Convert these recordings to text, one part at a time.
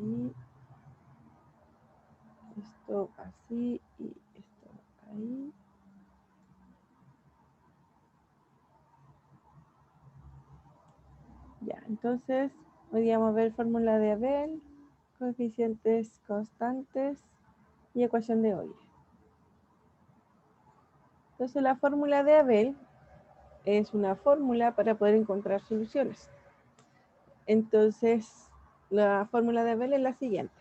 ahí. Esto así y esto ahí. Ya, entonces podríamos ver fórmula de Abel, coeficientes constantes y ecuación de Euler. Entonces la fórmula de Abel es una fórmula para poder encontrar soluciones. Entonces la fórmula de Abel es la siguiente.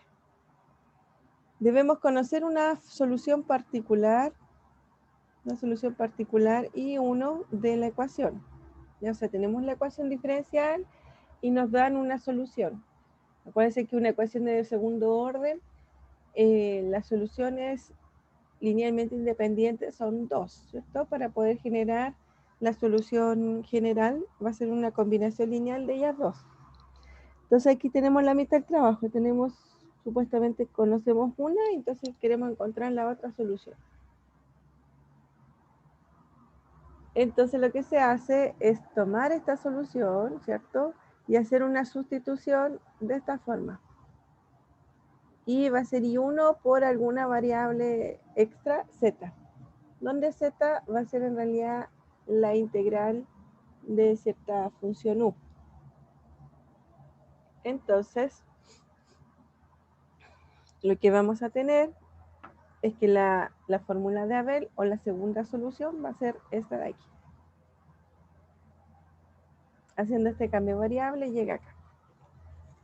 Debemos conocer una solución particular I1 de la ecuación. Ya, o sea, tenemos la ecuación diferencial y nos dan una solución. Acuérdense que una ecuación de segundo orden, las soluciones linealmente independientes son dos, ¿cierto? Para poder generar la solución general va a ser una combinación lineal de ellas dos. Entonces aquí tenemos la mitad del trabajo, supuestamente conocemos una, entonces queremos encontrar la otra solución. Entonces lo que se hace es tomar esta solución, ¿cierto? Y hacer una sustitución de esta forma. Y va a ser I1 por alguna variable extra, Z. Donde Z va a ser en realidad la integral de cierta función U. Entonces, lo que vamos a tener es que la fórmula de Abel o la segunda solución va a ser esta de aquí. Haciendo este cambio variable llega acá.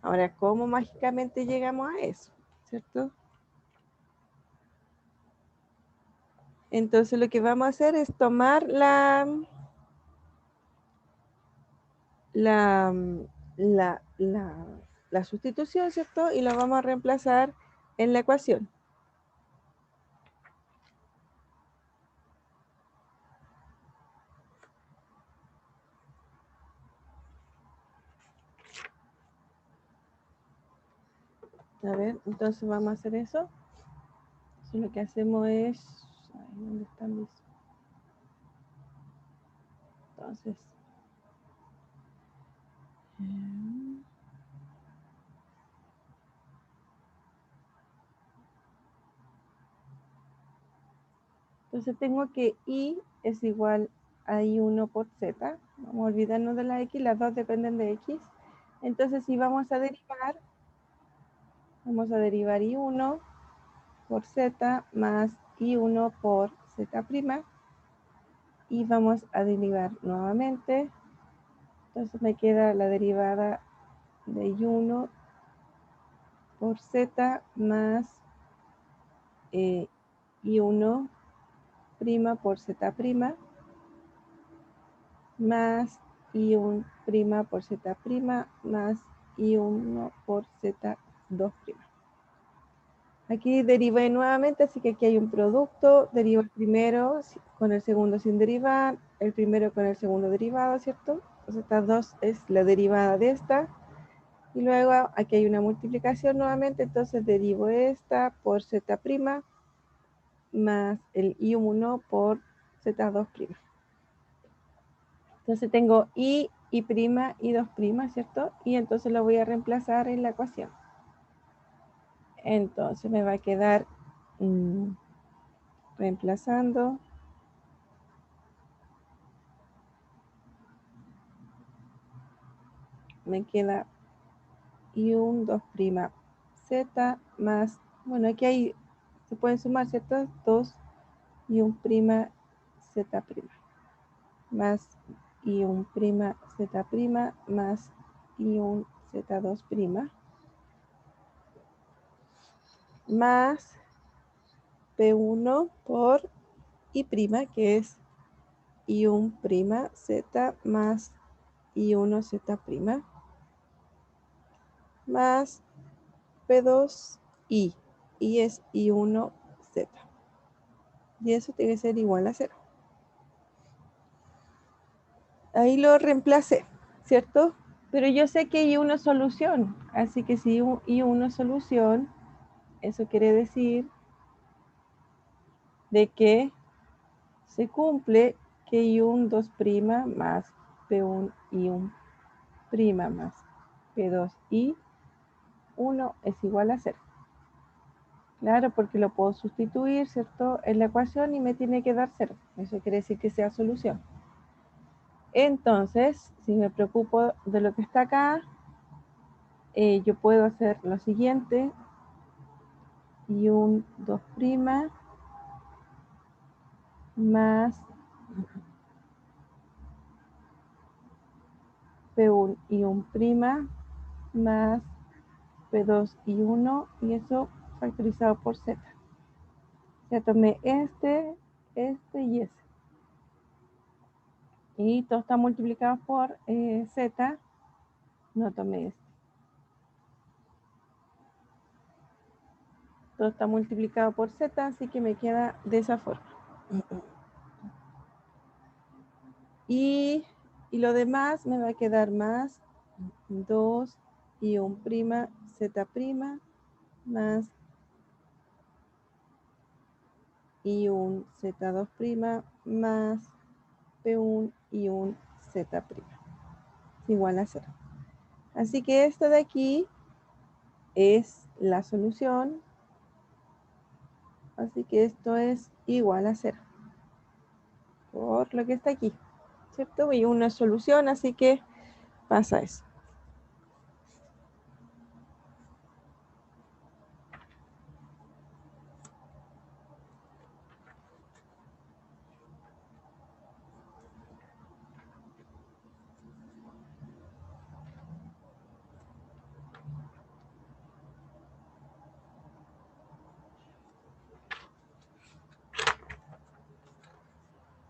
Ahora, ¿cómo mágicamente llegamos a eso? ¿Cierto? Entonces lo que vamos a hacer es tomar la sustitución, ¿cierto? Y lo vamos a reemplazar en la ecuación. A ver, entonces vamos a hacer eso. Entonces lo que hacemos es... ¿Dónde están mis? Entonces tengo que I es igual a I1 por Z. Vamos a olvidarnos de la X, las dos dependen de X. Entonces si vamos a derivar I1 por Z más I1 por Z'. Y vamos a derivar nuevamente. Entonces me queda la derivada de I1 por Z más I1' por Z' más I1' por Z' más I1 por Z2'. Aquí derivé nuevamente, así que aquí hay un producto, derivo el primero con el segundo sin derivar, el primero con el segundo derivado, ¿cierto? Entonces estas dos es la derivada de esta, y luego aquí hay una multiplicación nuevamente, entonces derivo esta por Z' más el I1 por Z2'. Entonces tengo I, I', ¿cierto? Y entonces lo voy a reemplazar en la ecuación. Entonces me va a quedar reemplazando. Me queda I1, 2' Z más, bueno, aquí hay, se pueden sumar, ¿cierto? 2 I1' Z' más I1' Z' más I1 Z2' más P1 por I', que es I1' Z más I1 Z' más P2I, y es I1 Z. Y eso tiene que ser igual a 0. Ahí lo reemplacé, ¿cierto? Pero yo sé que I1 es solución, así que si I1 es solución, eso quiere decir de que se cumple que I1 2' más P1 I1' más P2I 1 es igual a 0. Claro, porque lo puedo sustituir, ¿cierto?, en la ecuación y me tiene que dar 0. Eso quiere decir que sea solución. Entonces, si me preocupo de lo que está acá, yo puedo hacer lo siguiente. Y un 2' más P1 y 1' más P2 y 1, y eso factorizado por Z. Ya tomé este y ese. Y todo está multiplicado por Z, no tomé este. Todo está multiplicado por Z, así que me queda de esa forma. Y lo demás me va a quedar más 2 y 1' Z' más y un Z2' más P1 y un Z'. Igual a 0. Así que esto de aquí es la solución. Así que esto es igual a 0. Por lo que está aquí, ¿cierto? Y una solución, así que pasa eso.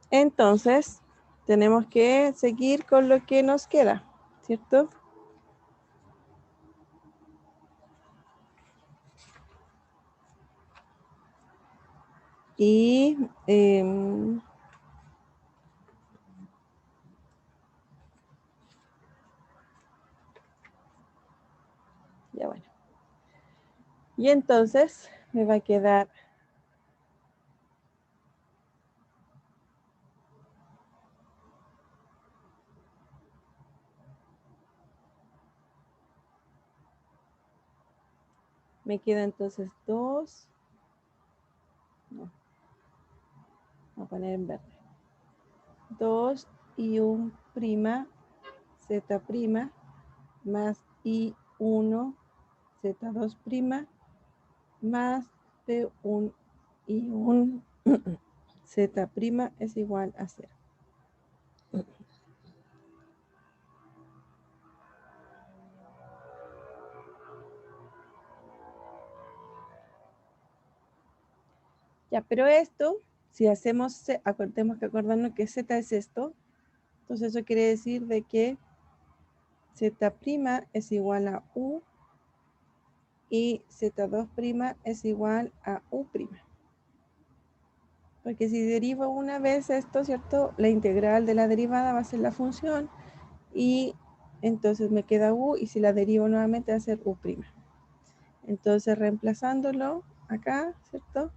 Entonces, tenemos que seguir con lo que nos queda, ¿cierto? Y ya bueno. Y entonces me va a quedar entonces 2. No. Voy a poner en verde. 2 y 1' Z' más I1 Z2' más P1 y 1 Z' es igual a 0. Ya, pero esto, si hacemos, tenemos que acordarnos que Z es esto, entonces eso quiere decir de que Z' es igual a U y Z2' es igual a U'. Porque si derivo una vez esto, ¿cierto? La integral de la derivada va a ser la función y entonces me queda U, y si la derivo nuevamente va a ser U'. Entonces reemplazándolo acá, ¿cierto?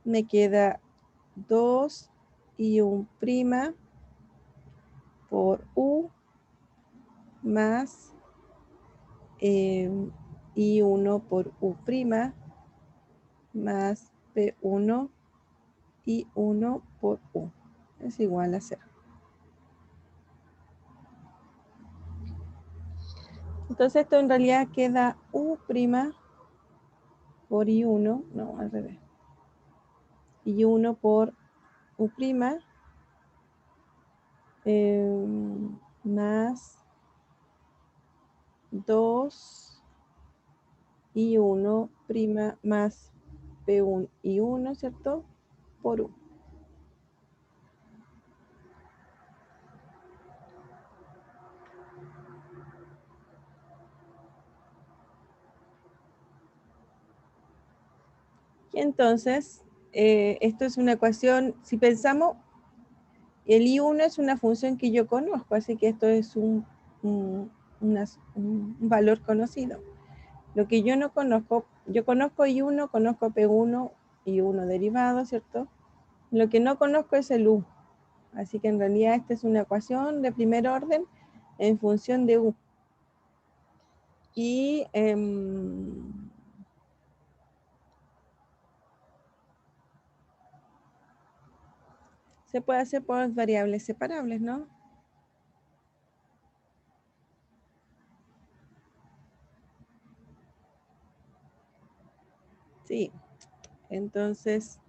Me queda 2 y 1' por U más y 1 por U' más P1 y 1 por U es igual a 0. Entonces esto en realidad queda U' por I1, no, al revés. I1 por U' más 2 y 1' más P1 y 1, ¿cierto? Por U. Y entonces, esto es una ecuación, si pensamos, el I1 es una función que yo conozco, así que esto es un valor conocido. Lo que yo no conozco, yo conozco I1, conozco P1 y 1 derivado, ¿cierto? Lo que no conozco es el U. Así que en realidad esta es una ecuación de primer orden en función de U. Y se puede hacer por variables separables, ¿no? Sí, entonces,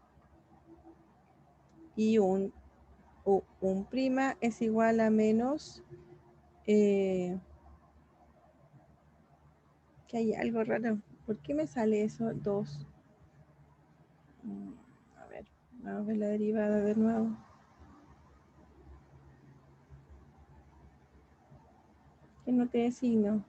y un prima es igual a menos, que hay algo raro. ¿Por qué me sale eso? 2. A ver, vamos a ver la derivada de nuevo. Que no tiene signo.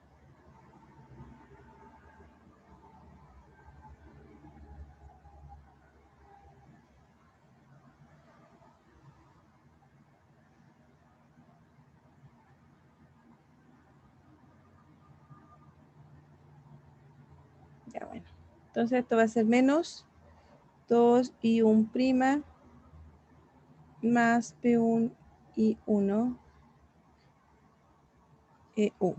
Ya bueno. Entonces esto va a ser menos 2 y 1 prima más P1 y 1 EU.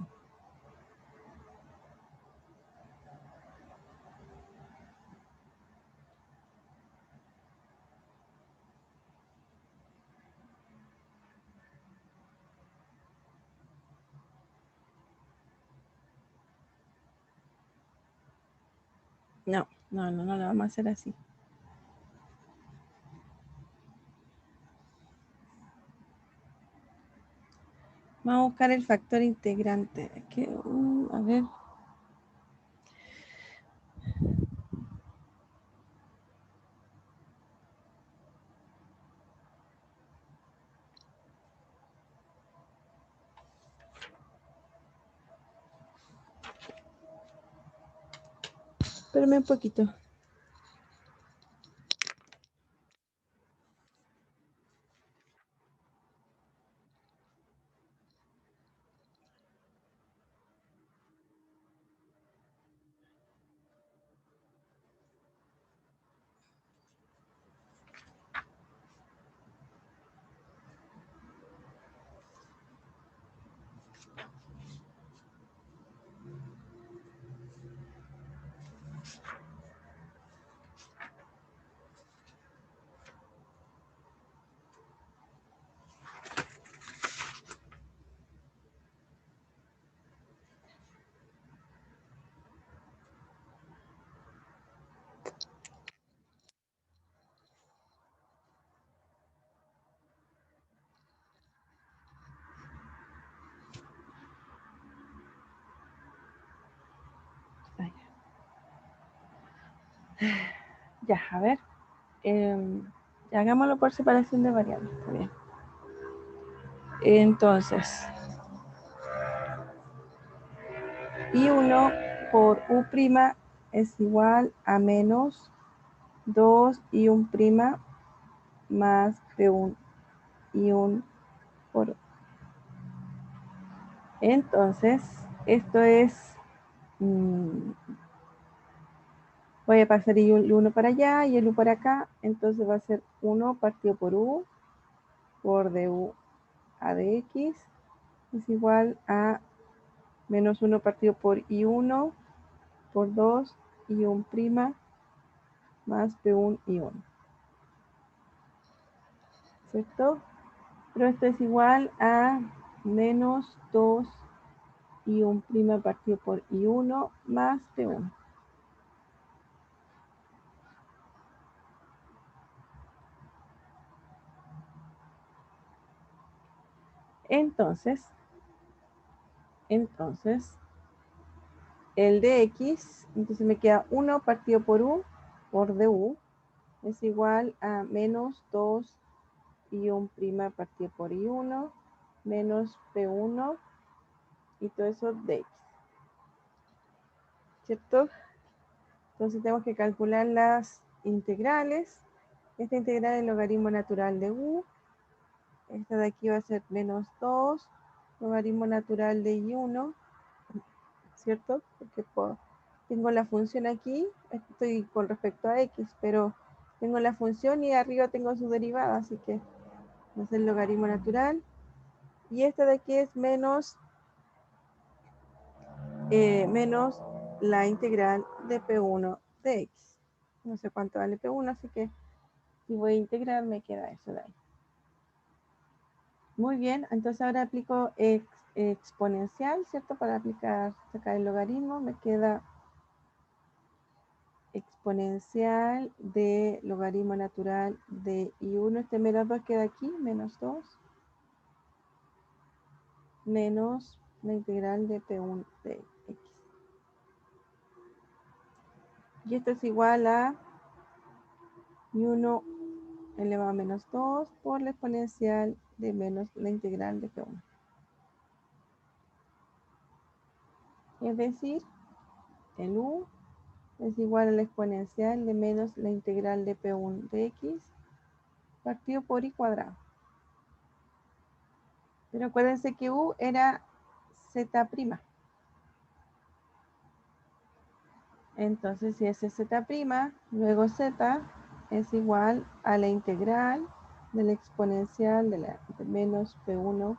No lo vamos a hacer así. Vamos a buscar el factor integrante. A ver. Espérame un poquito. Ya, a ver. Hagámoslo por separación de variables. Está bien. Entonces, I1 por U' es igual a menos 2 y 1 prima más P1 y 1 por U. Entonces, esto es, voy a pasar el 1 para allá y el U para acá, entonces va a ser 1 partido por U por du a dx es igual a menos 1 partido por I1 por 2 y 1 prima más P1 y 1. ¿Cierto? Pero esto es igual a menos 2 y 1 prima partido por I1 más P1. Entonces, el de x, entonces me queda 1 partido por u por du es igual a menos 2 y 1 prima partido por I1 menos P1 y todo eso de x. ¿Cierto? Entonces tenemos que calcular las integrales. Esta integral es el logaritmo natural de u. Esta de aquí va a ser menos 2, logaritmo natural de I1, ¿cierto? Porque tengo la función aquí, estoy con respecto a x, pero tengo la función y arriba tengo su derivada, así que va a ser el logaritmo natural. Y esta de aquí es menos menos la integral de P1 de X. No sé cuánto vale P1, así que si voy a integrar me queda eso de ahí. Muy bien, entonces ahora aplico exponencial, ¿cierto? Para sacar el logaritmo me queda exponencial de logaritmo natural de I1, este menos 2 queda aquí, menos 2, menos la integral de P1 de X. Y esto es igual a I1 elevado a menos 2 por la exponencial de menos la integral de P1. Es decir, el U es igual a la exponencial de menos la integral de P1 de X partido por I cuadrado. Pero acuérdense que U era Z'. Entonces, si ese es Z', luego Z es igual a la integral de la exponencial de menos P1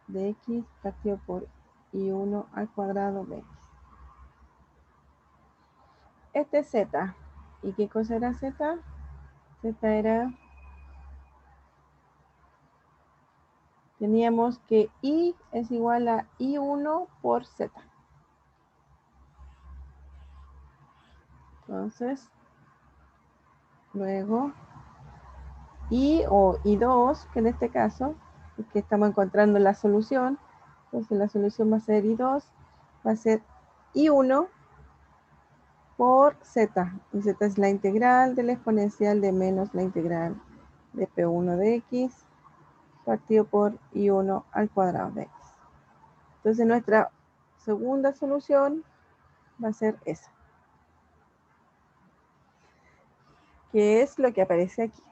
de X partido por I1 al cuadrado de X. Este es Z. ¿Y qué cosa era Z? Z era... Teníamos que I es igual a I1 por Z. Entonces, luego I o I2, que en este caso, es que estamos encontrando la solución. Entonces la solución va a ser I2, va a ser I1 por Z. Y Z es la integral de la exponencial de menos la integral de P1 de X partido por I1 al cuadrado de X. Entonces nuestra segunda solución va a ser esa, que es lo que aparece aquí.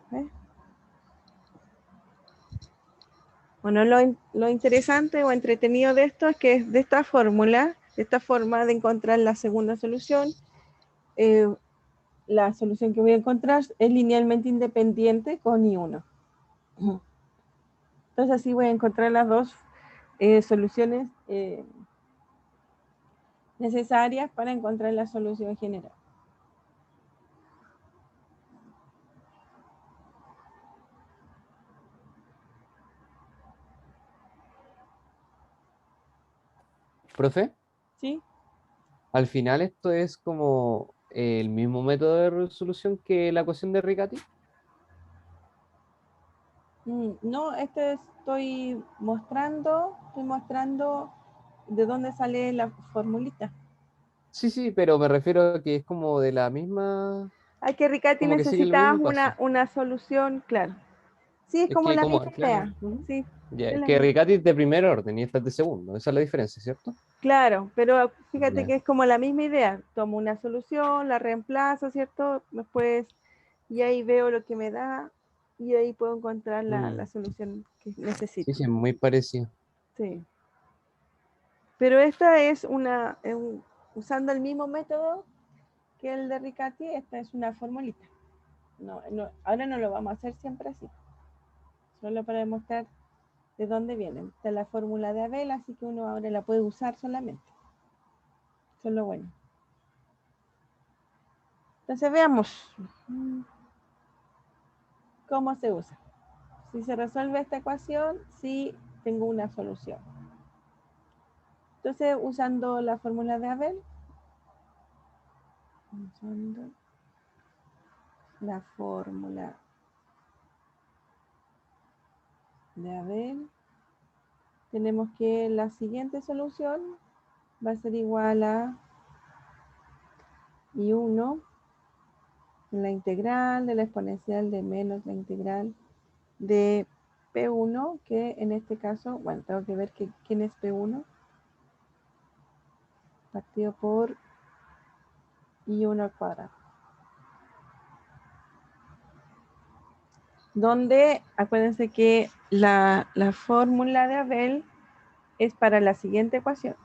Bueno, lo interesante o entretenido de esto es que de esta fórmula, de esta forma de encontrar la segunda solución, la solución que voy a encontrar es linealmente independiente con I1. Entonces así voy a encontrar las dos soluciones necesarias para encontrar la solución general. Profe, ¿Sí? al final esto es como el mismo método de resolución que la ecuación de Riccati. No, estoy mostrando de dónde sale la formulita. Sí, sí, pero me refiero a que es como de la misma, Hay que Riccati como que sigue el necesitas mismo paso. una solución, claro. Sí, es Es como que la como, misma claro, idea. Sí, ya, es es la que misma. Riccati es de primer orden y esta es de segundo, esa es la diferencia, ¿cierto? Claro, pero fíjate Ya. que es como la misma idea. Tomo una solución, la reemplazo, ¿cierto? Después, y ahí veo lo que me da y ahí puedo encontrar la Mm, solución que sí, necesito. sí, es muy parecido. Sí. Pero esta es usando el mismo método que el de Riccati, esta es una formulita. Ahora no lo vamos a hacer siempre así, solo para demostrar de dónde viene. Esta es la fórmula de Abel, así que uno ahora la puede usar solamente. Eso es lo bueno. Entonces veamos cómo se usa. Si se resuelve esta ecuación, sí tengo una solución. Entonces, usando la fórmula de Abel, usando la fórmula de Abel, tenemos que la siguiente solución va a ser igual a I1, la integral de la exponencial de menos la integral de P1, que en este caso, bueno, tengo que ver quién es P1, partido por I1 al cuadrado. Donde, acuérdense que la fórmula de Abel es para la siguiente ecuación.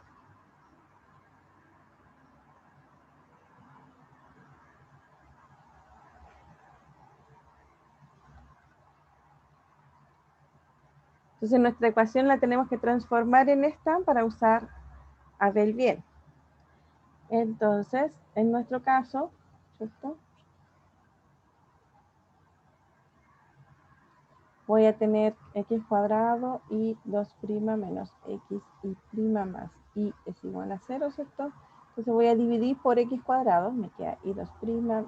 Entonces nuestra ecuación la tenemos que transformar en esta para usar Abel bien. Entonces, en nuestro caso, ¿cierto? Voy a tener x cuadrado y 2' menos x y prima más y es igual a 0, ¿cierto? Entonces voy a dividir por x cuadrado, me queda y 2'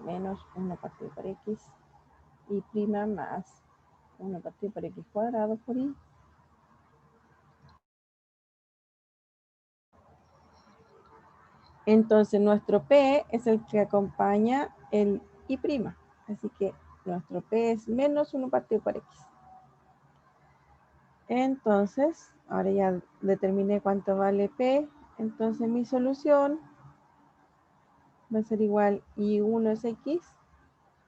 menos 1 partido por x y prima más 1 partido por x cuadrado por y. Entonces nuestro p es el que acompaña el y prima. Así que nuestro p es menos 1 partido por x. Entonces, ahora ya determiné cuánto vale p. Entonces mi solución va a ser igual y1 es x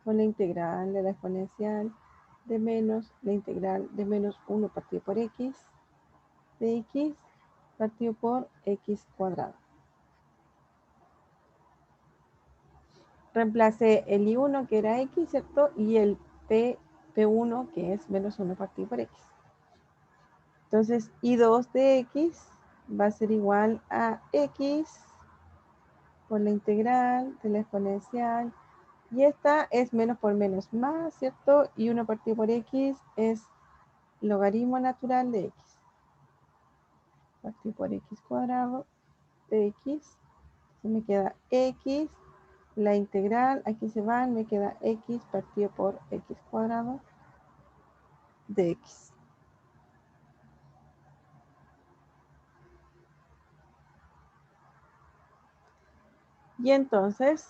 con la integral de la exponencial de menos la integral de menos 1 partido por x de x partido por x cuadrado. Reemplacé el I1 que era X, ¿cierto? Y el P1 que es menos 1 partido por X. Entonces, I2 de X va a ser igual a X por la integral de la exponencial. Y esta es menos por menos más, ¿cierto? Y 1 partido por X es logaritmo natural de X. Partido por X cuadrado de X. Entonces me queda X. La integral, aquí se van, me queda x partido por x cuadrado de x. Y entonces,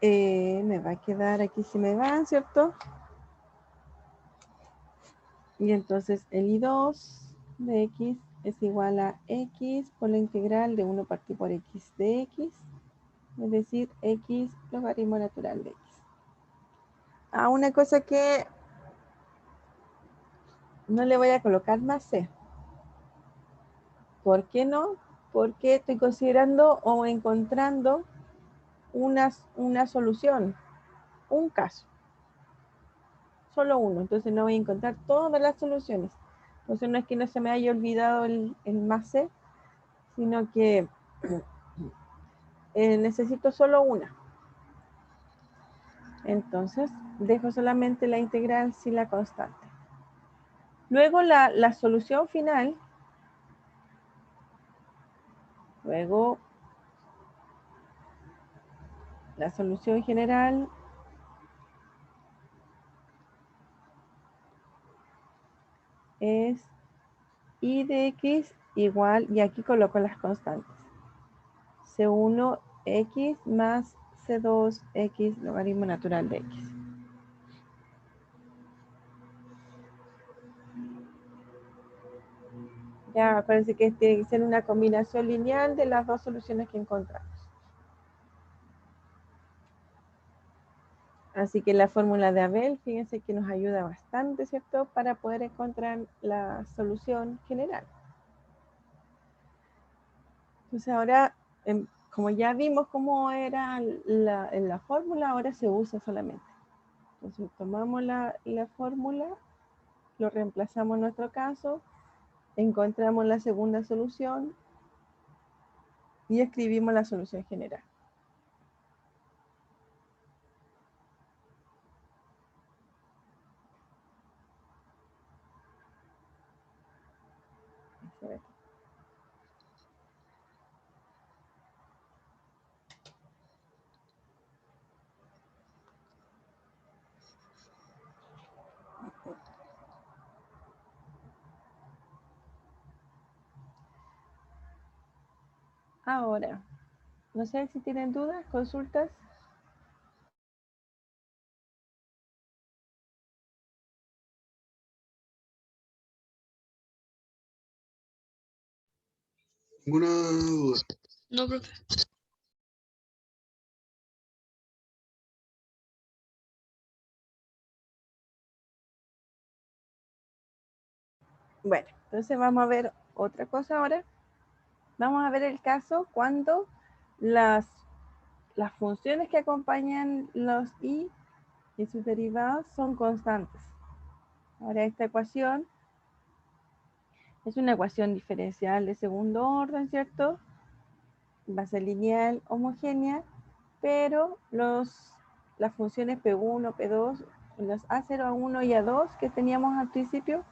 me va a quedar, aquí se me van, ¿cierto? Y entonces el I2 de x es igual a x por la integral de 1 partido por x de x, es decir, x logaritmo natural de x. Ah, una cosa que no le voy a colocar más c. ¿Por qué no? Porque estoy considerando o encontrando una solución, un caso, solo uno. Entonces no voy a encontrar todas las soluciones. Entonces no es que no se me haya olvidado el más c, sino que necesito solo una. Entonces dejo solamente la integral sin la constante. Luego la solución final, luego la solución general es y de x igual, y aquí coloco las constantes, C1x más C2x logaritmo natural de x. Ya, parece que tiene que ser una combinación lineal de las dos soluciones que encontramos. Así que la fórmula de Abel, fíjense que nos ayuda bastante, ¿cierto? Para poder encontrar la solución general. Entonces ahora, como ya vimos cómo era en la fórmula, ahora se usa solamente. Entonces tomamos la fórmula, lo reemplazamos en nuestro caso, encontramos la segunda solución y escribimos la solución general. Ahora, no sé si tienen dudas, consultas. Ninguna duda. No, profe. Bueno, entonces vamos a ver otra cosa ahora. Vamos a ver el caso cuando las funciones que acompañan los y sus derivadas son constantes. Ahora esta ecuación es una ecuación diferencial de segundo orden, ¿cierto? Va a ser lineal, homogénea, pero las funciones P1, P2, los A0, A1 y A2 que teníamos al principio,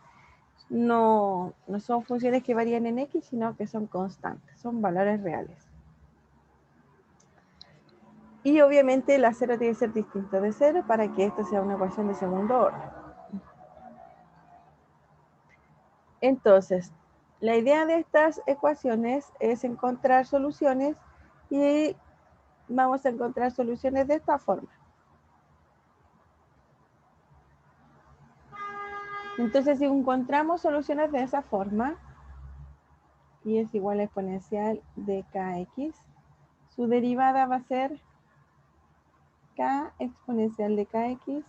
no son funciones que varían en X, sino que son constantes, son valores reales. Y obviamente el A0 tiene que ser distinto de 0 para que esto sea una ecuación de segundo orden. Entonces, la idea de estas ecuaciones es encontrar soluciones y vamos a encontrar soluciones de esta forma. Entonces, si encontramos soluciones de esa forma, y es igual a exponencial de kx, su derivada va a ser k exponencial de kx,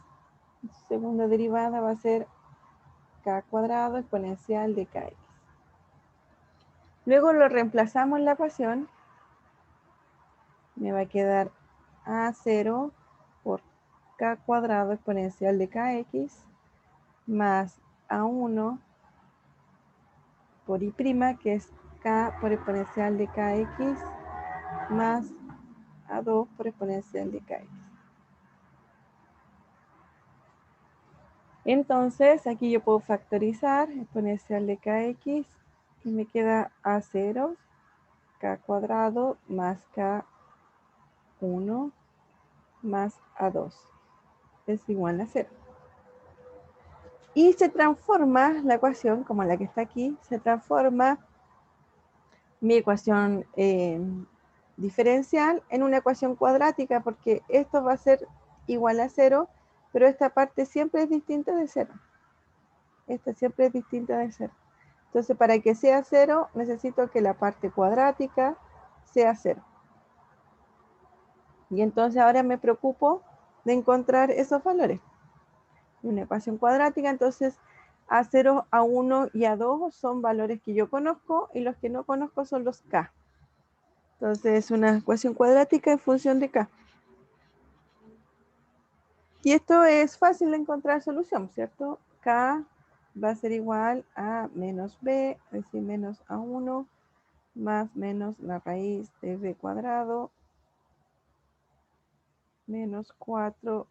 su segunda derivada va a ser k cuadrado exponencial de kx. Luego lo reemplazamos en la ecuación, me va a quedar a0 por k cuadrado exponencial de kx más a1 por i', que es k por exponencial de kx más a2 por exponencial de kx. Entonces, aquí yo puedo factorizar exponencial de kx y me queda a0, k cuadrado más k1 más a2 es igual a 0. Y se transforma la ecuación, como la que está aquí, se transforma mi ecuación diferencial en una ecuación cuadrática, porque esto va a ser igual a 0, pero esta parte siempre es distinta de 0. Esta siempre es distinta de 0. Entonces, para que sea 0, necesito que la parte cuadrática sea 0. Y entonces ahora me preocupo de encontrar esos valores. Una ecuación cuadrática, entonces A0, A1 y A2 son valores que yo conozco y los que no conozco son los K. Entonces es una ecuación cuadrática en función de K. Y esto es fácil de encontrar solución, ¿cierto? K va a ser igual a menos B, es decir, menos A1, más menos la raíz de B cuadrado, menos 4AC,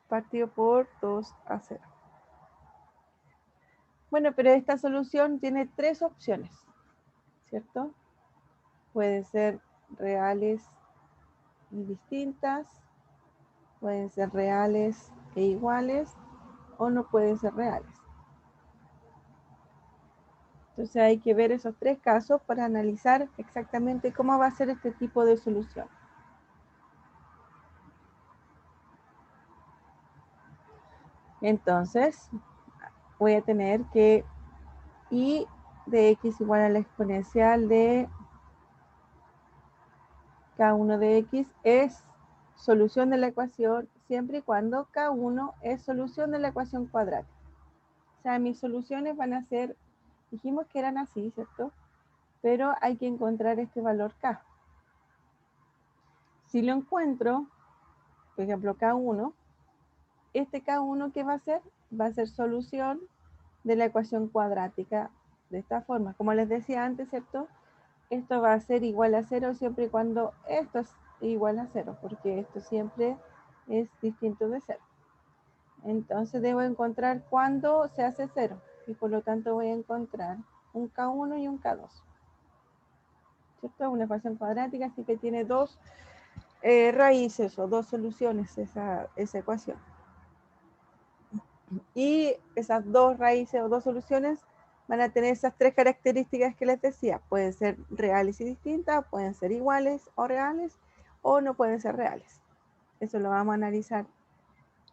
partido por 2A0. Bueno, pero esta solución tiene tres opciones, ¿cierto? Pueden ser reales y distintas, pueden ser reales e iguales, o no pueden ser reales. Entonces hay que ver esos tres casos para analizar exactamente cómo va a ser este tipo de solución. Entonces, voy a tener que y de x igual a la exponencial de k1 de x es solución de la ecuación siempre y cuando k1 es solución de la ecuación cuadrática. O sea, mis soluciones van a ser, dijimos que eran así, ¿cierto? Pero hay que encontrar este valor k. Si lo encuentro, por ejemplo, k1, este k1, ¿qué va a ser? Va a ser solución de la ecuación cuadrática de esta forma. Como les decía antes, ¿cierto? Esto va a ser igual a 0 siempre y cuando esto es igual a 0, porque esto siempre es distinto de 0. Entonces debo encontrar cuándo se hace 0, y por lo tanto voy a encontrar un K1 y un K2. ¿Cierto? Una ecuación cuadrática, así que tiene dos raíces o dos soluciones esa ecuación. Y esas dos raíces o dos soluciones van a tener esas tres características que les decía. Pueden ser reales y distintas, pueden ser iguales o reales, o no pueden ser reales. Eso lo vamos a analizar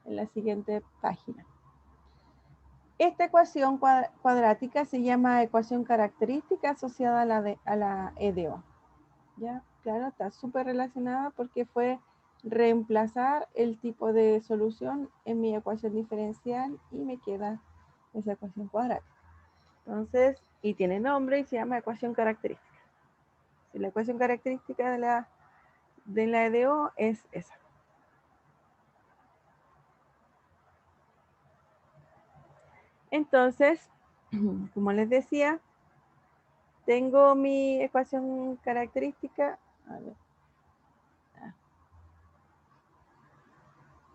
en la siguiente página. Esta ecuación cuadrática se llama ecuación característica asociada a la EDO. ¿Ya? Claro, está súper relacionada porque fue reemplazar el tipo de solución en mi ecuación diferencial y me queda esa ecuación cuadrática. Entonces, y tiene nombre y se llama ecuación característica. Si la ecuación característica de la EDO es esa. Entonces, como les decía, tengo mi ecuación característica. A ver.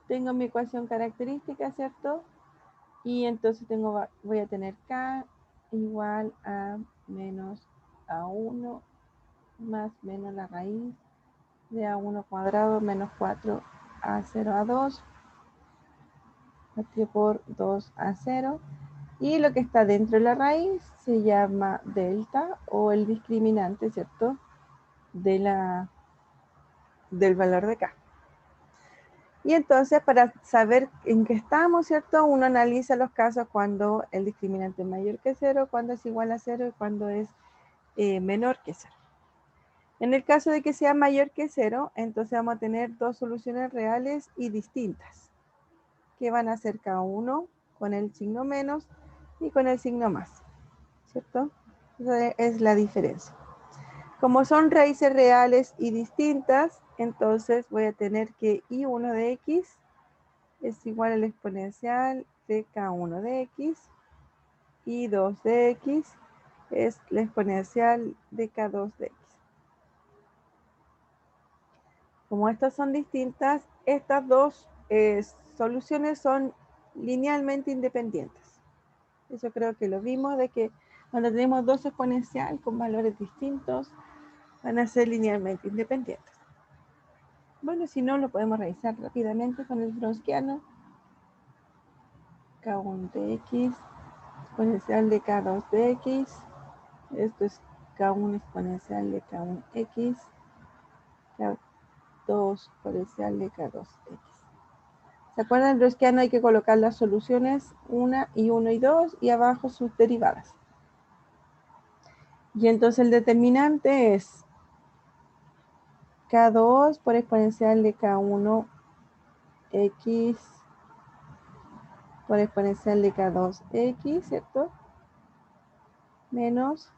Tengo mi ecuación característica, ¿cierto? Y entonces voy a tener K igual a menos A1 más menos la raíz de A1 cuadrado menos 4 A0 A2 partido por 2 A0. Y lo que está dentro de la raíz se llama delta o el discriminante, ¿cierto? Del valor de K. Y entonces, para saber en qué estamos, ¿cierto? Uno analiza los casos cuando el discriminante es mayor que 0, cuando es igual a 0 y cuando es menor que 0. En el caso de que sea mayor que 0, entonces vamos a tener dos soluciones reales y distintas, que van a ser cada uno con el signo menos y con el signo más, ¿cierto? Esa es la diferencia. Como son raíces reales y distintas, entonces voy a tener que I1 de X es igual al exponencial de K1 de X y 2 de X es la exponencial de K2 de X. Como estas son distintas, estas dos soluciones son linealmente independientes. Eso creo que lo vimos, de que cuando tenemos dos exponenciales con valores distintos, van a ser linealmente independientes. Bueno, si no, lo podemos revisar rápidamente con el Wronskiano. K1 de X, exponencial de K2 de X. Esto es K1 exponencial de K1X, K2 exponencial de K2X. ¿Se acuerdan? Los que no hay que colocar las soluciones 1 y 2 y abajo sus derivadas. Y entonces el determinante es K2 por exponencial de K1X por exponencial de K2X, ¿cierto? Menos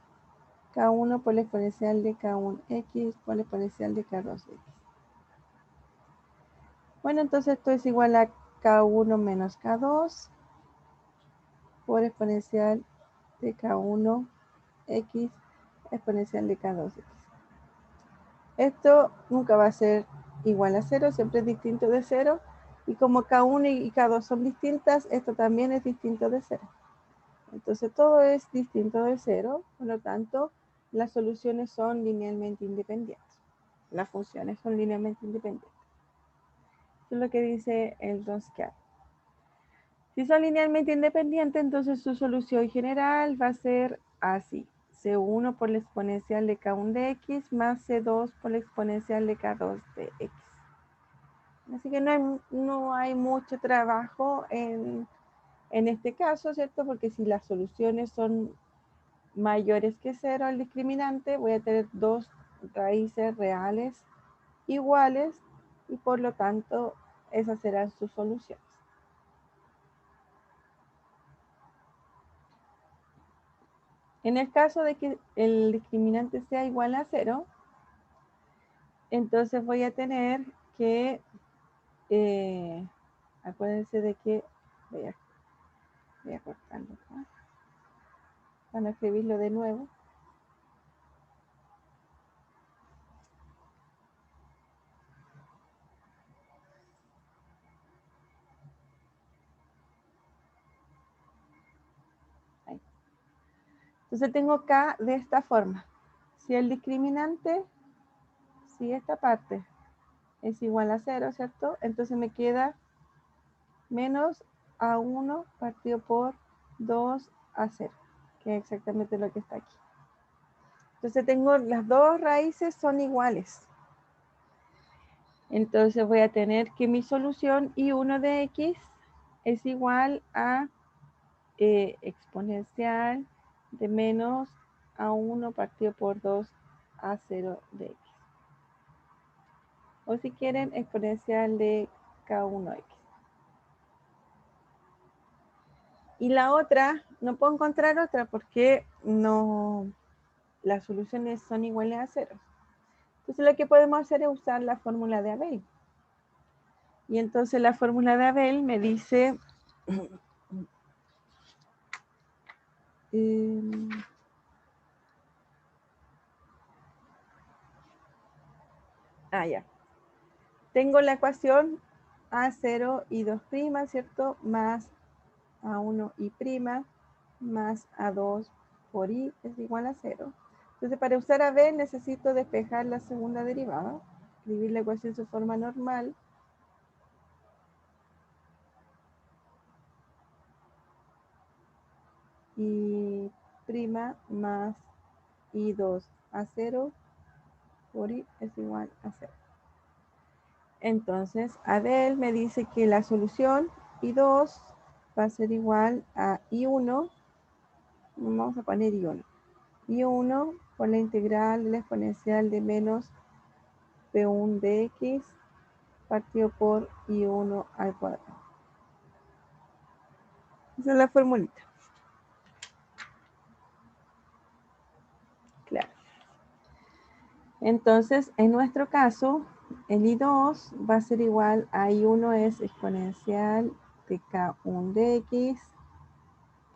K1 por la exponencial de K1X por la exponencial de K2X. Bueno, entonces esto es igual a K1 menos K2 por exponencial de K1X exponencial de K2X. Esto nunca va a ser igual a 0, siempre es distinto de 0. Y como K1 y K2 son distintas, esto también es distinto de 0. Entonces todo es distinto de 0, por lo tanto, las soluciones son linealmente independientes. Las funciones son linealmente independientes. Eso es lo que dice el Wronskiano. Si son linealmente independientes, entonces su solución general va a ser así. C1 por la exponencial de K1 de X más C2 por la exponencial de K2 de X. Así que no hay mucho trabajo en este caso, ¿cierto? Porque si las soluciones son mayores que 0 el discriminante, voy a tener dos raíces reales iguales y por lo tanto esas serán sus soluciones. En el caso de que el discriminante sea igual a 0, entonces voy a tener que, acuérdense de que, voy a cortarlo acá, para escribirlo de nuevo. Ahí. Entonces tengo K de esta forma. Si el discriminante, si esta parte es igual a 0, ¿cierto? Entonces me queda menos A1 partido por 2 a 0, que es exactamente lo que está aquí. Entonces tengo las dos raíces son iguales. Entonces voy a tener que mi solución I1 de X es igual a exponencial de menos A1 partido por 2 a 0 de X. O si quieren, exponencial de K1X. Y la otra, no puedo encontrar otra porque no, las soluciones son iguales a 0. Entonces lo que podemos hacer es usar la fórmula de Abel. Y entonces la fórmula de Abel me dice Ya. Tengo la ecuación A0 y 2', ¿cierto? Más A1 y prima más A2 por I es igual a 0. Entonces, para usar AB necesito despejar la segunda derivada, escribir la ecuación en su forma normal. Y prima más I2 a 0 por I es igual a 0. Entonces, Abel me dice que la solución I2 va a ser igual a I1. Vamos a poner I1. I1 por la integral de la exponencial de menos P1 de X partido por I1 al cuadrado. Esa es la formulita. Claro. Entonces, en nuestro caso, el I2 va a ser igual a I1 es exponencial de K1 de X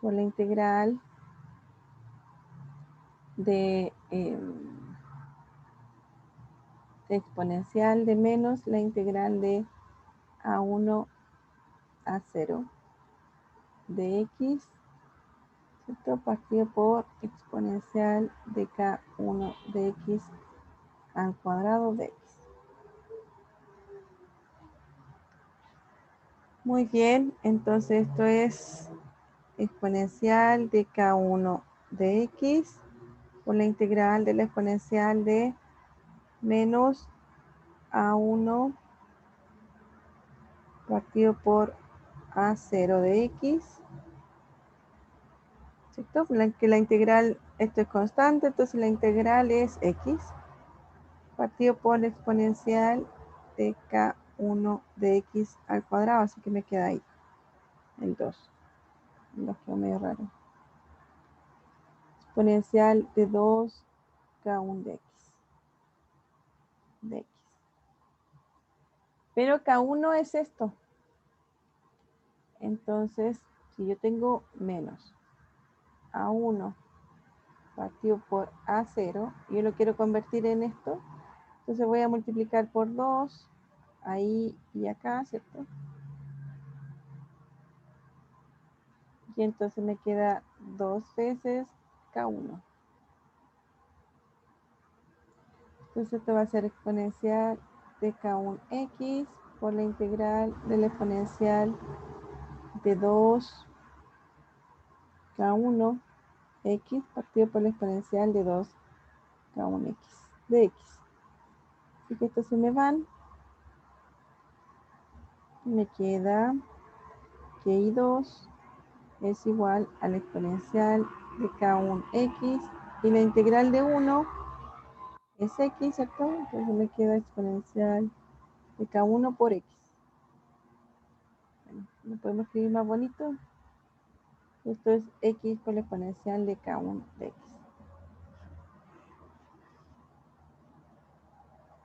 por la integral de exponencial de menos la integral de A1 a 0 de X, ¿cierto? Partido por exponencial de K1 de X al cuadrado de X. Muy bien, entonces esto es exponencial de K1 de X por la integral de la exponencial de menos A1 partido por A0 de X, ¿cierto? Que la integral, esto es constante, entonces la integral es X partido por la exponencial de K1 de X al cuadrado, así que me queda ahí el 2. Lo quedó medio raro. Exponencial de 2 K1 de X. De X. Pero K1 es esto. Entonces, si yo tengo menos A1 partido por A0, yo lo quiero convertir en esto, entonces voy a multiplicar por 2, ahí y acá, ¿cierto? Y entonces me queda 2 veces K1. Entonces esto va a ser exponencial de K1X por la integral de la exponencial de 2 K1 X partido por la exponencial de 2 K1X de X. Así que estos se me van. Me queda que I2 es igual a la exponencial de K1X y la integral de 1 es X, ¿cierto? Entonces me queda exponencial de K1 por X. Bueno, ¿lo podemos escribir más bonito? Esto es X por la exponencial de K1 de X.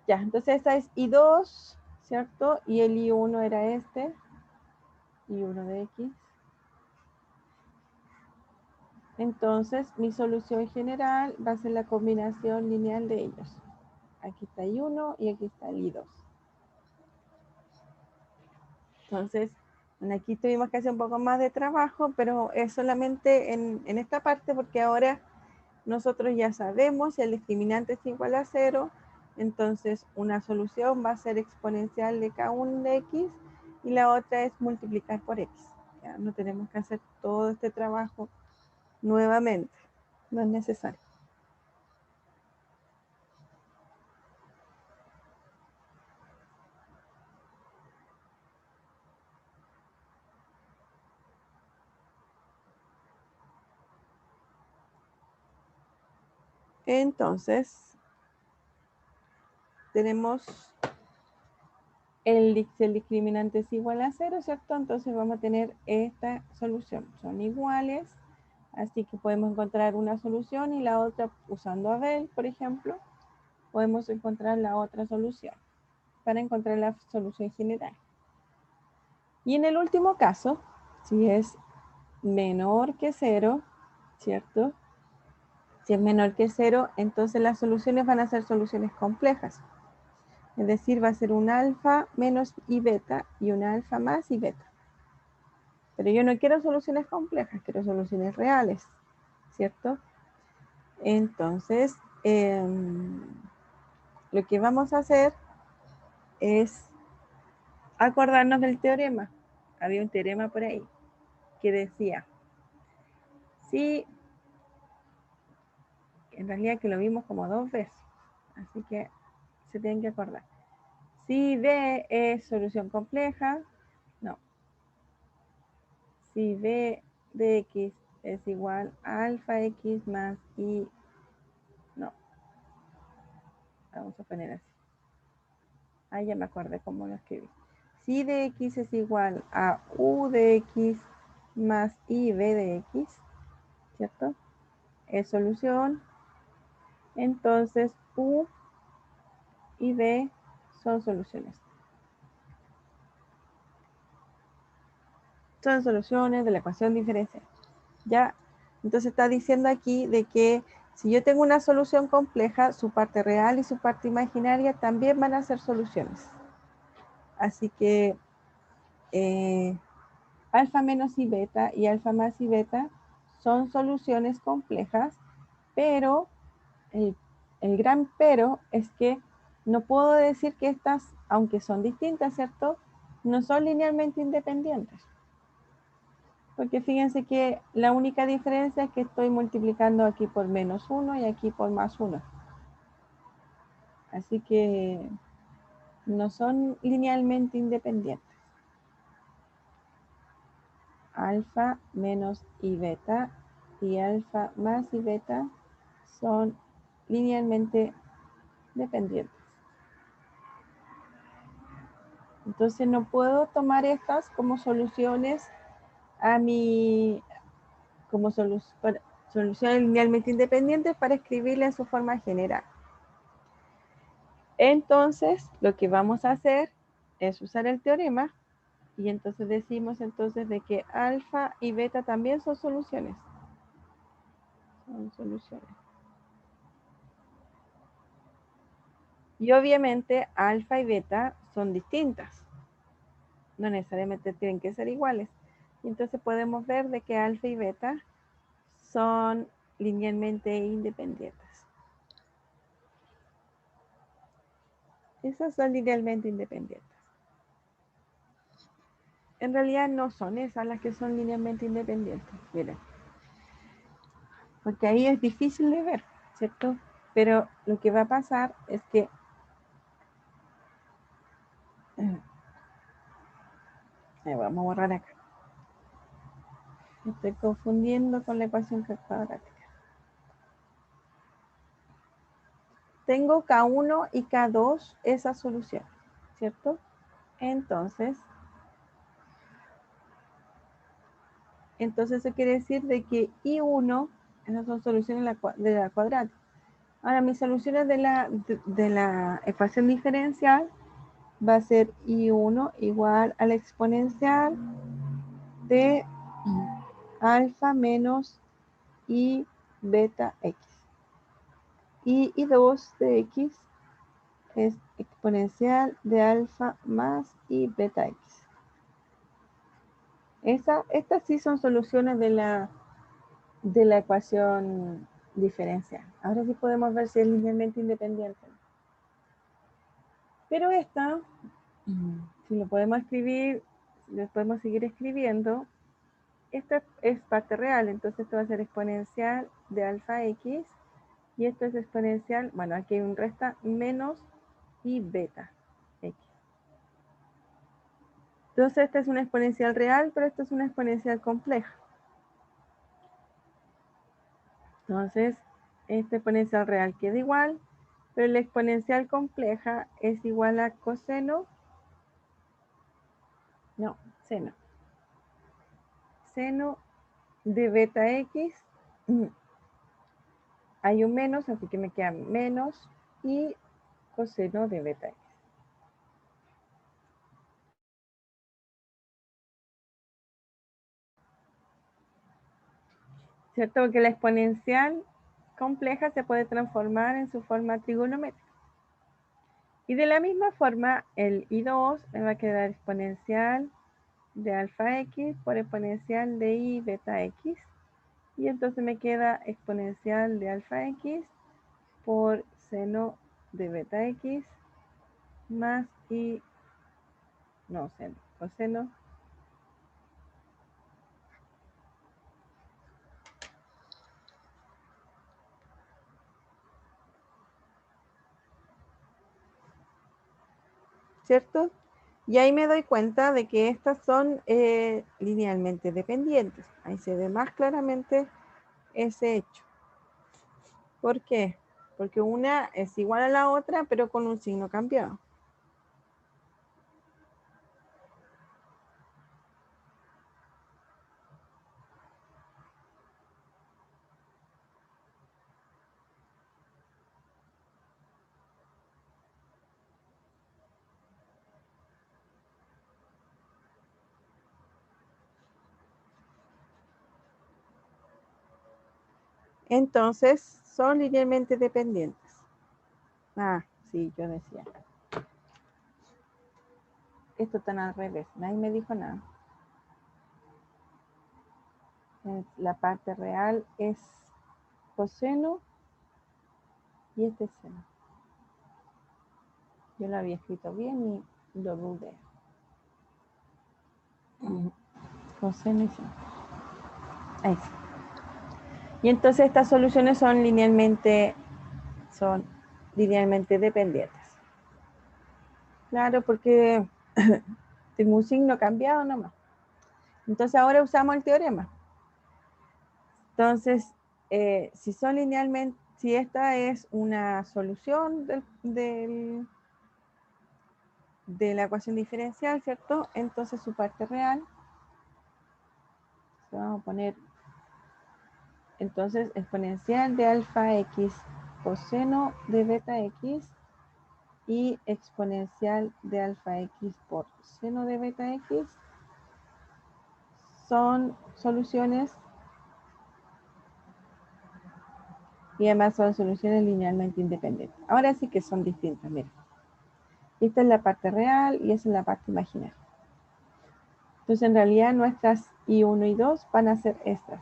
Ya, entonces esta es I2, ¿cierto? Y el I1 era este. I1 de X. Entonces, mi solución general va a ser la combinación lineal de ellos. Aquí está I1 y aquí está el I2. Entonces, bueno, aquí tuvimos que hacer un poco más de trabajo, pero es solamente en esta parte porque ahora nosotros ya sabemos si el discriminante es igual a 0, entonces una solución va a ser exponencial de K1 de X y la otra es multiplicar por X. Ya no tenemos que hacer todo este trabajo nuevamente, no es necesario. Entonces, tenemos el discriminante es igual a 0, ¿cierto? Entonces vamos a tener esta solución. Son iguales, así que podemos encontrar una solución y la otra, usando Abel, por ejemplo, podemos encontrar la otra solución para encontrar la solución general. Y en el último caso, si es menor que 0, ¿cierto? Si es menor que 0, entonces las soluciones van a ser soluciones complejas. Es decir, va a ser un alfa menos y beta y un alfa más y beta. Pero yo no quiero soluciones complejas, quiero soluciones reales, ¿cierto? Entonces, lo que vamos a hacer es acordarnos del teorema. Había un teorema por ahí que decía, si, en realidad que lo vimos como 2 veces, así que se tienen que acordar. Si D es solución compleja, no. Si D de X es igual a alfa X más Y, no. Vamos a poner así. Ahí ya me acordé cómo lo escribí. Si de X es igual a U de X más I B de X, ¿cierto? Es solución. Entonces U y B son soluciones. Son soluciones de la ecuación diferencial. Ya, entonces está diciendo aquí de que si yo tengo una solución compleja, su parte real y su parte imaginaria también van a ser soluciones. Así que alfa menos y beta y alfa más y beta son soluciones complejas, pero el gran pero es que no puedo decir que estas, aunque son distintas, ¿cierto? No son linealmente independientes. Porque fíjense que la única diferencia es que estoy multiplicando aquí por menos 1 y aquí por más 1. Así que no son linealmente independientes. Alfa menos y beta y alfa más y beta son linealmente dependientes. Entonces no puedo tomar estas como soluciones a mi, como soluciones linealmente independientes para escribirla en su forma general. Entonces, lo que vamos a hacer es usar el teorema y entonces decimos entonces de que alfa y beta también son soluciones. Son soluciones. Y obviamente alfa y beta son distintas. No necesariamente tienen que ser iguales. Y entonces podemos ver de que alfa y beta son linealmente independientes. Esas son linealmente independientes. En realidad no son esas las que son linealmente independientes. Miren. Porque ahí es difícil de ver, ¿cierto? Pero lo que va a pasar es que vamos a borrar acá. Me estoy confundiendo con la ecuación cuadrática. Tengo K1 y K2 esa solución, ¿cierto? Entonces eso quiere decir de que I1, esas son soluciones de la cuadrática. Ahora, mis soluciones de la ecuación diferencial va a ser I1 igual a la exponencial de alfa menos I beta X. Y I2 de X es exponencial de alfa más I beta X. Estas sí son soluciones de la ecuación diferencial. Ahora sí podemos ver si es linealmente independiente. Pero esta, si lo podemos escribir, lo podemos seguir escribiendo, esta es parte real, entonces esto va a ser exponencial de alfa X, y esto es exponencial, bueno, aquí hay un resta, menos y beta X. Entonces esta es una exponencial real, pero esta es una exponencial compleja. Entonces, esta exponencial real queda igual, pero la exponencial compleja es igual a coseno, no, seno. Seno de beta X, hay un menos, así que me queda menos, y coseno de beta X. ¿cierto? Porque la exponencial compleja se puede transformar en su forma trigonométrica. Y de la misma forma, el I2 me va a quedar exponencial de alfa x por exponencial de I beta x. Y entonces me queda exponencial de alfa x por seno de beta x más I, no, seno, coseno ¿cierto? Y ahí me doy cuenta de que estas son linealmente dependientes. Ahí se ve más claramente ese hecho. ¿Por qué? Porque una es igual a la otra, pero con un signo cambiado. Entonces, son linealmente dependientes. Ah, sí, yo decía. Esto está al revés, nadie me dijo nada. La parte real es coseno y este es seno. Yo lo había escrito bien y lo dudé. Coseno y seno. Ahí sí. Y entonces estas soluciones son linealmente dependientes. Claro, porque tengo un signo cambiado nomás. Entonces ahora usamos el teorema. Entonces, si son linealmente, si esta es una solución de la ecuación diferencial, ¿cierto? Entonces su parte real, vamos a poner, entonces exponencial de alfa x coseno de beta x y exponencial de alfa x por seno de beta x son soluciones y además son soluciones linealmente independientes. Ahora sí que son distintas, miren. Esta es la parte real y esa es la parte imaginaria. Entonces en realidad nuestras I1 y 2 van a ser estas.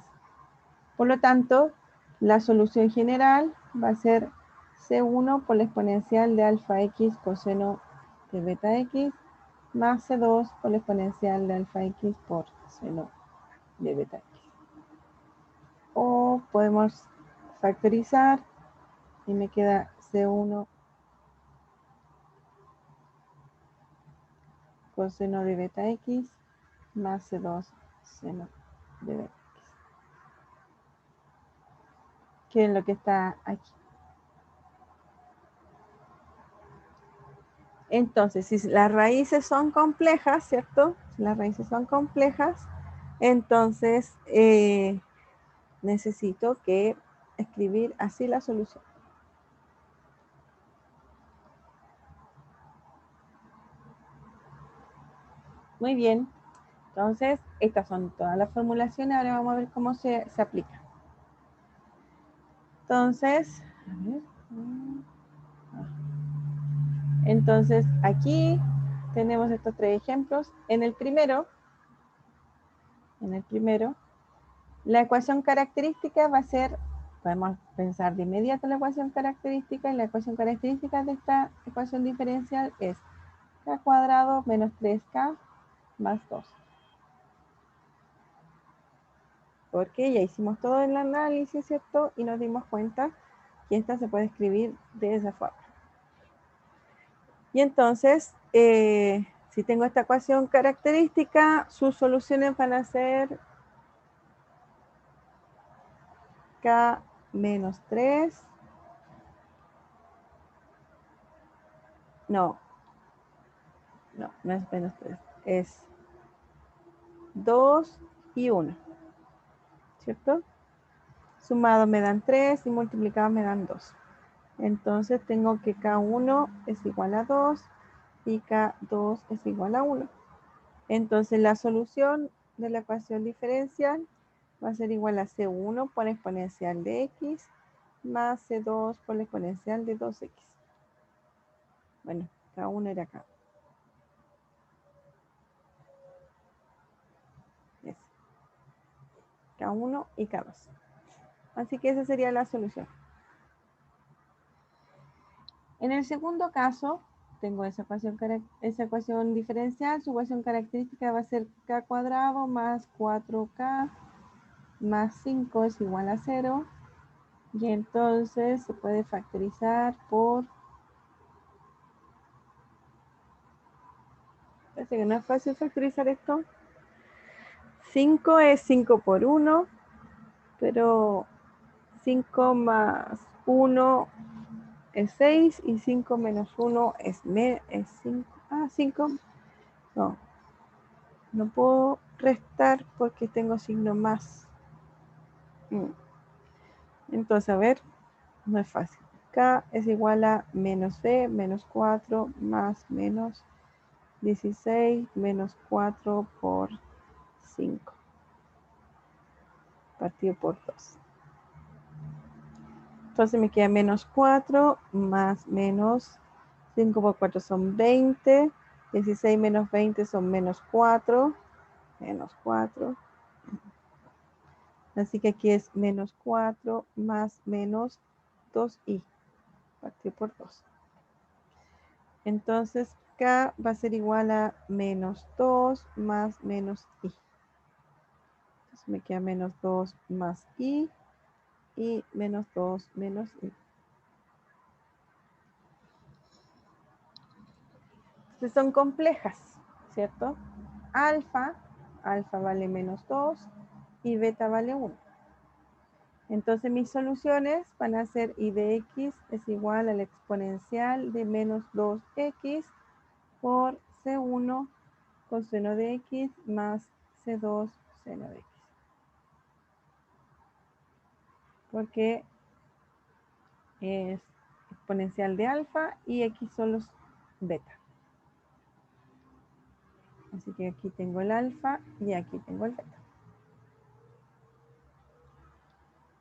Por lo tanto, la solución general va a ser C1 por la exponencial de alfa x coseno de beta x más C2 por la exponencial de alfa x por seno de beta x. O podemos factorizar y me queda C1 coseno de beta x más C2 seno de beta x. Que es lo que está aquí. Entonces, si las raíces son complejas, ¿cierto? Si las raíces son complejas, entonces necesito que escribir así la solución. Muy bien. Entonces, estas son todas las formulaciones. Ahora vamos a ver cómo se aplica. Entonces, a ver. Entonces, aquí tenemos estos tres ejemplos. En el primero, la ecuación característica va a ser, podemos pensar de inmediato la ecuación característica, y la ecuación característica de esta ecuación diferencial es k cuadrado menos 3k más 2. Porque ya hicimos todo el análisis, ¿cierto? Y nos dimos cuenta que esta se puede escribir de esa forma. Y entonces, si tengo esta ecuación característica, sus soluciones van a ser k menos 3. No es menos 3. Es 2 y 1. ¿Cierto? Sumados me dan 3 y multiplicados me dan 2. Entonces tengo que K1 es igual a 2 y K2 es igual a 1. Entonces la solución de la ecuación diferencial va a ser igual a C1 por exponencial de X más C2 por la exponencial de 2X. Bueno, K1 era acá. Ese. K1 y K2. Así que esa sería la solución. En el segundo caso, tengo esa ecuación diferencial, su ecuación característica va a ser K cuadrado más 4K más 5 es igual a 0. Y entonces se puede factorizar por... Parece que no es fácil factorizar esto. 5 es 5 por 1, pero 5 más 1 es 6 y 5 menos 1 es 5. Ah, 5. No puedo restar porque tengo signo más. Entonces, a ver, no es fácil. K es igual a menos B, menos 4, más menos 16, menos 4 por 5. Partido por 2. Entonces me queda menos 4, más menos 5 por 4 son 20. 16 menos 20 son menos 4. Menos 4. Así que aquí es menos 4 más menos 2i. Partido por 2. Entonces K va a ser igual a menos 2 más menos i. Entonces me queda menos 2 más i y menos 2 menos i. Entonces son complejas, ¿cierto? Alfa vale menos 2 y beta vale 1. Entonces mis soluciones van a ser i de x es igual a la exponencial de menos 2x por C1 coseno de x más C2 seno de x. Porque es exponencial de alfa y x son los beta. Así que aquí tengo el alfa y aquí tengo el beta.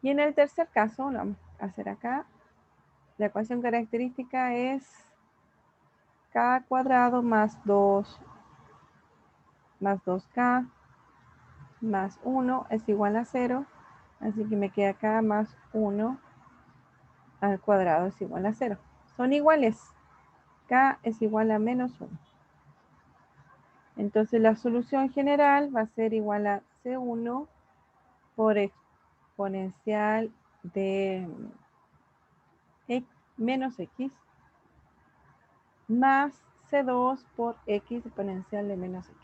Y en el tercer caso, lo vamos a hacer acá, la ecuación característica es K cuadrado más 2 más 2K más 1 es igual a 0. Así que me queda K más 1 al cuadrado es igual a 0. Son iguales. K es igual a menos 1. Entonces la solución general va a ser igual a C1 por exponencial de menos x más C2 por x exponencial de menos x.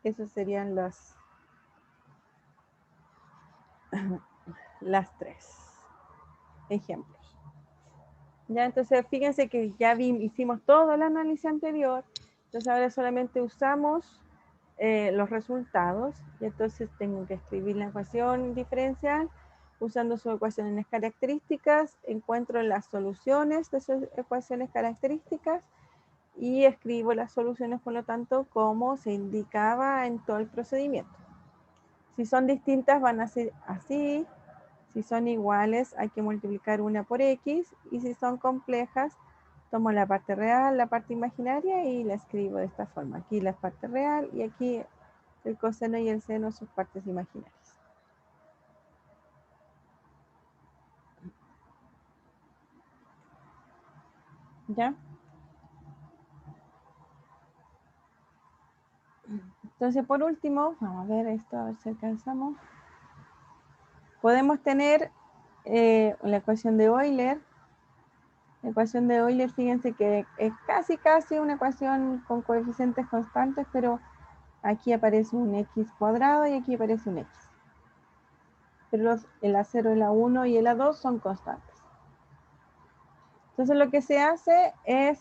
Esos serían las tres ejemplos. Ya, entonces fíjense que ya hicimos todo el análisis anterior, entonces ahora solamente usamos los resultados, y entonces tengo que escribir la ecuación diferencial, usando sus ecuaciones características, encuentro las soluciones de sus ecuaciones características, y escribo las soluciones, por lo tanto, como se indicaba en todo el procedimiento. Si son distintas van a ser así. Si son iguales, hay que multiplicar una por x. Y si son complejas, tomo la parte real, la parte imaginaria y la escribo de esta forma. Aquí la parte real y aquí el coseno y el seno son partes imaginarias. ¿Ya? Entonces, por último, vamos a ver esto, a ver si alcanzamos. Podemos tener la ecuación de Euler. La ecuación de Euler, fíjense que es casi una ecuación con coeficientes constantes, pero aquí aparece un x cuadrado y aquí aparece un x. Pero el A0, el A1 y el A2 son constantes. Entonces lo que se hace es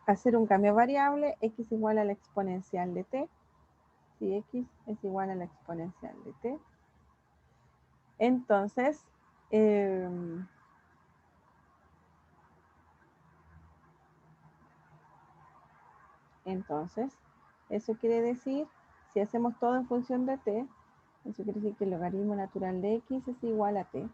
hacer un cambio variable, x igual a la exponencial de t. Si x es igual a la exponencial de t, entonces Eso quiere decir, si hacemos todo en función de t, eso quiere decir que el logaritmo natural de x es igual a t.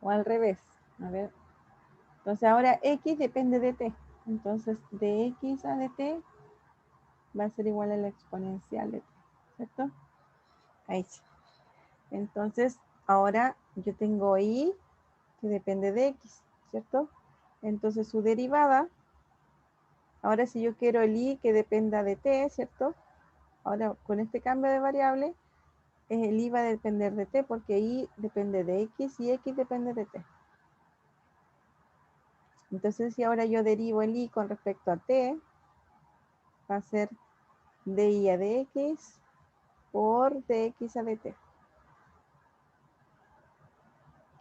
O al revés. A ver. Entonces ahora x depende de t. Entonces de x a de t va a ser igual a la exponencial de t. ¿Cierto? Ahí sí. Entonces ahora yo tengo y que depende de x. ¿Cierto? Entonces su derivada, ahora si yo quiero el y que dependa de t, ¿cierto? Ahora con este cambio de variable, el y va a depender de t porque y depende de x y x depende de t. Entonces si ahora yo derivo el y con respecto a t, va a ser dy a dx por dx a dt.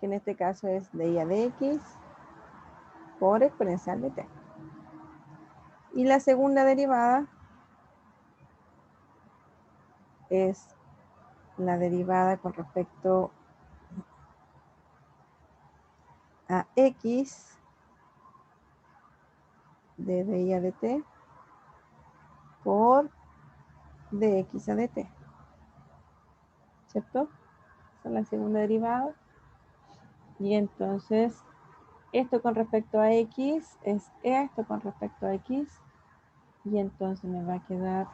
Que en este caso es dy a dx por exponencial de t. Y la segunda derivada es la derivada con respecto a x de dy a dt por dx a dt. ¿Cierto? Esa es la segunda derivada. Y entonces, esto con respecto a x es esto con respecto a x. Y entonces me va a quedar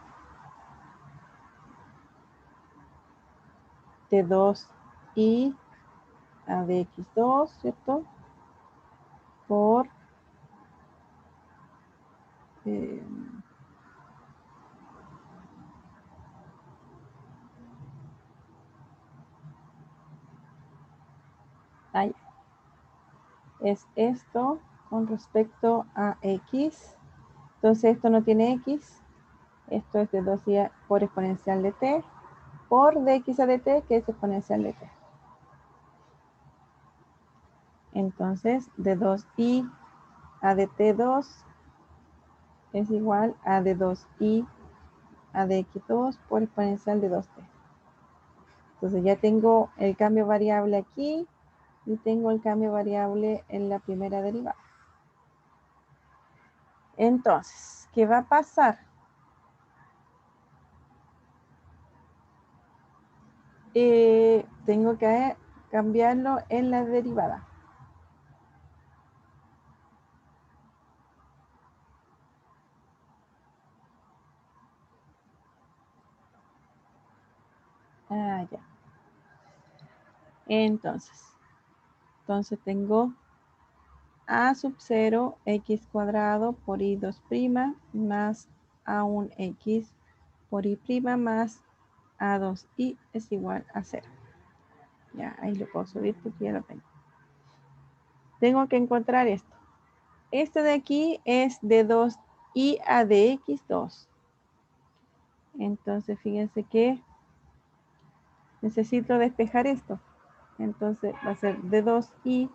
t2i a dx2, ¿cierto? Por ahí. Es esto con respecto a x. Entonces esto no tiene x. Esto es de 2i por exponencial de t por dx a dt, que es exponencial de t. Entonces, de 2i a dt2 es igual a de 2i a dx2 por exponencial de 2t. Entonces ya tengo el cambio variable aquí y tengo el cambio variable en la primera derivada. Entonces, ¿qué va a pasar? Tengo que cambiarlo en la derivada. Ah, ya. Entonces tengo a sub 0 x cuadrado por y2' más a1x por y' más a2i es igual a 0. Ya, ahí lo puedo subir porque ya lo tengo. Tengo que encontrar esto. Este de aquí es de 2i a dx2. Entonces, fíjense que necesito despejar esto. Entonces, va a ser de 2i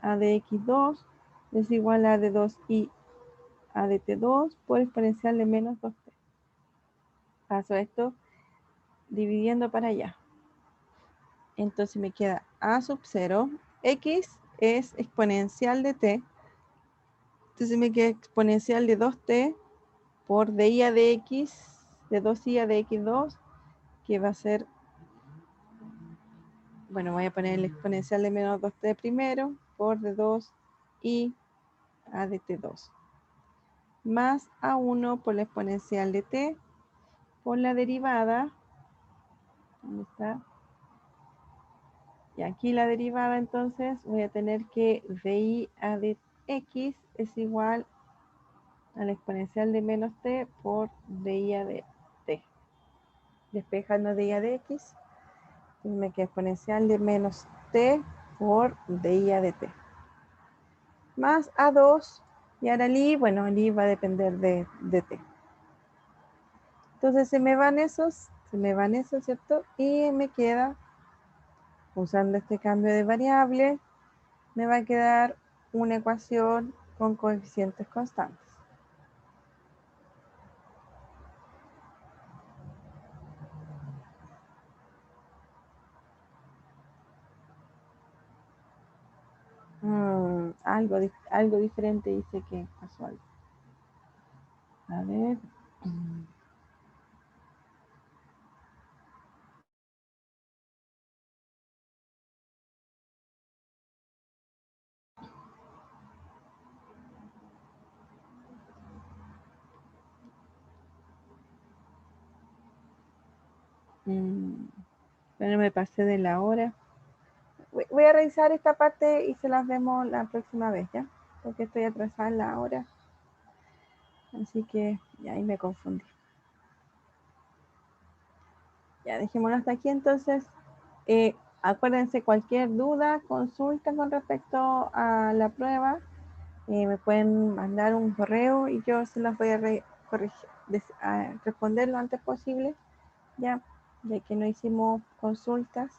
a dx2 es igual a de 2i a dt2 por exponencial de menos 2t. Paso esto dividiendo para allá. Entonces me queda a sub 0. X es exponencial de t. Entonces me queda exponencial de 2t por dy a dx, de 2i a dx2, que va a ser, bueno, voy a poner el exponencial de menos 2t primero, por de 2i a dt2. Más a1 por la exponencial de t, por la derivada, ¿dónde está? Y aquí la derivada, entonces, voy a tener que dy a dx es igual a la exponencial de menos t por dy a de t. Despejando dy a dx, me queda exponencial de menos t por dy a de t. Más a2, y ahora el i, bueno, el i va a depender de t. Entonces se me van esos, ¿cierto? Y me queda, usando este cambio de variable, me va a quedar una ecuación con coeficientes constantes. algo diferente, dice que pasó algo. A ver. Bueno, me pasé de la hora. Voy a revisar esta parte y se las vemos la próxima vez, ¿ya? Porque estoy atrasada en la hora. Así que ya ahí me confundí. Ya, dejémoslo hasta aquí entonces. Acuérdense, cualquier duda, consulta con respecto a la prueba, me pueden mandar un correo y yo se las voy a responder lo antes posible, ya que no hicimos consultas.